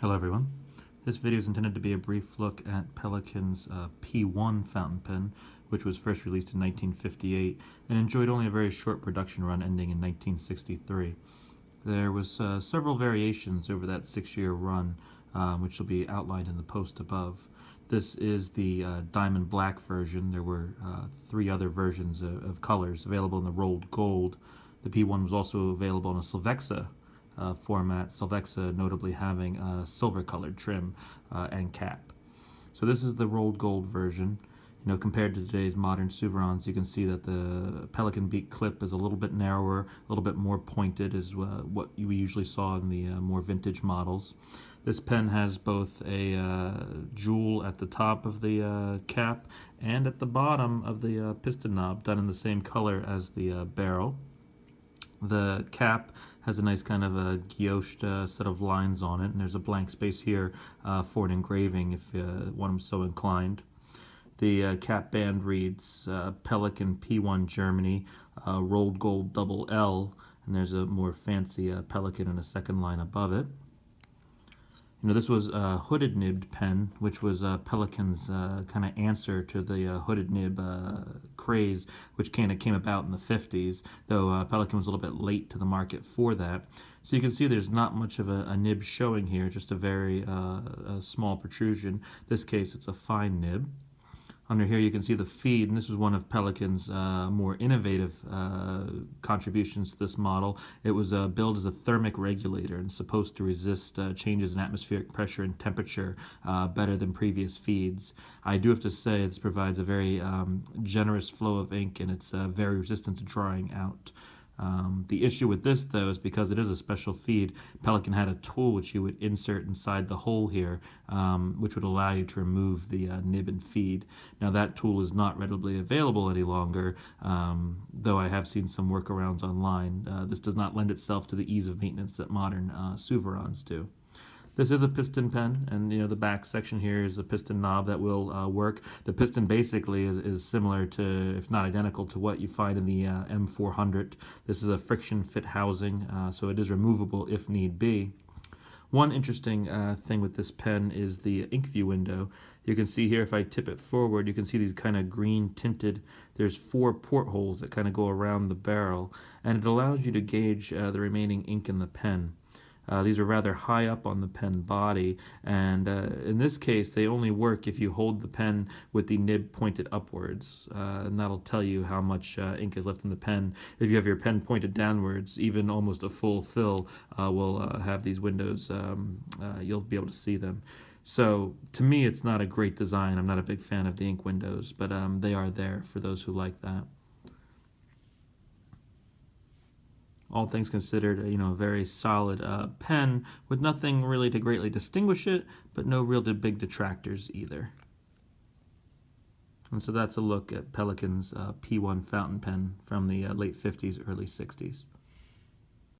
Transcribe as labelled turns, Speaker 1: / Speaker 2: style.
Speaker 1: Hello everyone. This video is intended to be a brief look at Pelikan's P1 fountain pen, which was first released in 1958 and enjoyed only a very short production run ending in 1963. There was several variations over that 6-year run, which will be outlined in the post above. This is the diamond black version. There were 3 other versions of colors available in the rolled gold. The P1 was also available in a Sylvexa format, Sylvexa notably having a silver-colored trim and cap. So this is the rolled gold version. You know, compared to today's modern Souverons, you can see that the Pelikan beak clip is a little bit narrower, a little bit more pointed, is what you usually saw in the more vintage models. This pen has both a jewel at the top of the cap and at the bottom of the piston knob, done in the same color as the barrel. The cap has a nice kind of a guillotched set of lines on it, and there's a blank space here for an engraving if one was so inclined. The cap band reads Pelikan P1 Germany, rolled gold double L, and there's a more fancy Pelikan in a second line above it. You know, this was a hooded nibbed pen, which was Pelikan's kind of answer to the hooded nib craze, which kind of came about in the 50s, though Pelikan was a little bit late to the market for that. So you can see there's not much of a nib showing here, just a very a small protrusion. In this case, it's a fine nib. Under here you can see the feed, and this was one of Pelikan's more innovative contributions to this model. It was billed as a thermic regulator and supposed to resist changes in atmospheric pressure and temperature better than previous feeds. I do have to say this provides a very generous flow of ink, and it's very resistant to drying out. The issue with this, though, is because it is a special feed, Pelikan had a tool which you would insert inside the hole here, which would allow you to remove the nib and feed. Now, that tool is not readily available any longer, though I have seen some workarounds online. This does not lend itself to the ease of maintenance that modern Souverons do. This is a piston pen, and you know the back section here is a piston knob that will work. The piston basically is similar to, if not identical to, what you find in the M400. This is a friction fit housing, so it is removable if need be. One interesting thing with this pen is the ink view window. You can see here, if I tip it forward, you can see these kind of green tinted, there's 4 portholes that kind of go around the barrel, and it allows you to gauge the remaining ink in the pen. These are rather high up on the pen body, and in this case they only work if you hold the pen with the nib pointed upwards, and that'll tell you how much ink is left in the pen. If you have your pen pointed downwards, even almost a full fill will have these windows, you'll be able to see them. So to me it's not a great design. I'm not a big fan of the ink windows, but they are there for those who like that. All things considered, you know, a very solid pen with nothing really to greatly distinguish it, but no real big detractors either. And so that's a look at Pelikan's P1 fountain pen from the late 50s, early 60s.